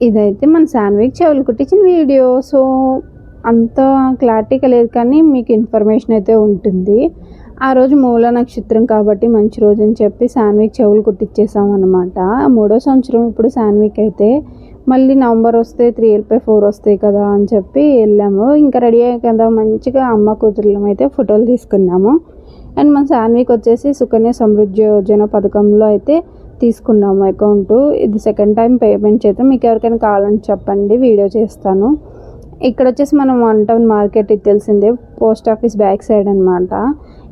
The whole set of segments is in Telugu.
ఇదైతే మన శాన్వికి చెవులు కుట్టించిన వీడియో. సో అంత క్లారిటీగా లేదు కానీ మీకు ఇన్ఫర్మేషన్ అయితే ఉంటుంది. ఆ రోజు మూల నక్షత్రం కాబట్టి మంచి రోజు అని చెప్పి శాన్వికి చెవులు కుట్టించేసాం అనమాట. 3వ సంవత్సరం ఇప్పుడు శాన్వికి అయితే. మళ్ళీ నవంబర్ వస్తే 3 వెళ్ళిపోయి 4 వస్తాయి కదా అని చెప్పి వెళ్ళాము. ఇంకా రెడీ అయ్యాయి కదా, మంచిగా అమ్మ కూతుర్లం అయితే ఫోటోలు తీసుకున్నాము. అండ్ మన శాన్వికి వచ్చేసి సుకన్య సమృద్ధి యోజన పథకంలో అయితే తీసుకున్నాము అకౌంటు. ఇది సెకండ్ టైం పేమెంట్ చేద్దాం. మీకు ఎవరికైనా కావాలని చెప్పండి, వీడియో చేస్తాను. ఇక్కడ వచ్చేసి మనం 1 టౌన్ మార్కెట్, ఇది తెలిసిందే, పోస్ట్ ఆఫీస్ బ్యాక్ సైడ్ అనమాట.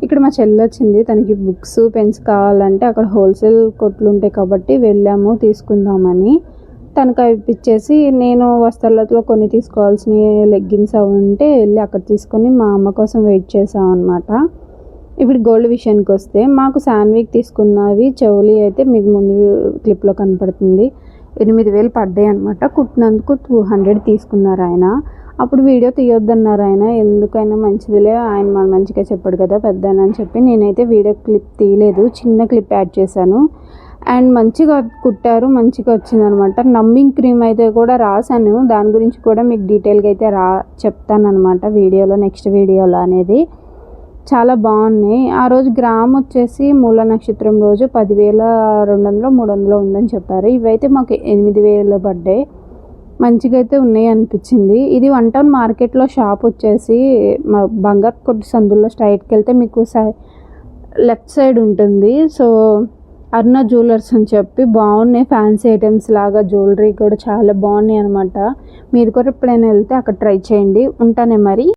ఇక్కడ మా చెల్లి వచ్చింది, తనకి బుక్స్ పెన్స్ కావాలంటే అక్కడ హోల్సేల్ కొట్లు ఉంటాయి కాబట్టి వెళ్ళాము తీసుకుందామని. తనకు అవి ఇప్పించేసి నేను వస్త్రాలతో కొన్ని తీసుకోవాల్సిన లెగ్గిన్స్ అవి ఉంటే వెళ్ళి అక్కడ తీసుకొని మా అమ్మ కోసం వెయిట్ చేసాం అనమాట. ఇప్పుడు గోల్డ్ విషయానికి వస్తే మాకు శాన్విక్ తీసుకున్నవి చెవులి అయితే మీకు ముందు క్లిప్లో కనపడుతుంది 8,000 పడ్డాయి అనమాట. కుట్టినందుకు 200 తీసుకున్నారు ఆయన. అప్పుడు వీడియో తీయొద్దన్నారు ఆయన, ఎందుకైనా మంచిదిలే, ఆయన మన మంచిగా చెప్పాడు కదా పెద్ద అని చెప్పి నేనైతే వీడియో క్లిప్ తీయలేదు, చిన్న క్లిప్ యాడ్ చేశాను. అండ్ మంచిగా కుట్టారు, మంచిగా వచ్చిందనమాట. నమ్మింగ్ క్రీమ్ అయితే కూడా రాశాను, దాని గురించి కూడా మీకు డీటెయిల్గా అయితే చెప్తానమాట వీడియోలో, నెక్స్ట్ వీడియోలో అనేది. చాలా బాగున్నాయి. ఆ రోజు గ్రామ్ వచ్చేసి మూల నక్షత్రం రోజు 10,200 300 ఉందని చెప్పారు. ఇవైతే మాకు 8,000 పడ్డాయి. మంచిగా అయితే ఉన్నాయి అనిపించింది. ఇది 1 టౌన్ మార్కెట్లో షాప్ వచ్చేసి బంగారు కొట్టు సందుల్లో స్ట్రైట్కి వెళ్తే మీకు లెఫ్ట్ సైడ్ ఉంటుంది. సో అరుణ జ్యువెలర్స్ అని చెప్పి బాగున్నాయి, ఫ్యాన్సీ ఐటమ్స్ లాగా జ్యువెలరీ కూడా చాలా బాగున్నాయి అనమాట. మీరు కూడా ఎప్పుడైనా వెళ్తే అక్కడ ట్రై చేయండి. ఉంటానే మరి.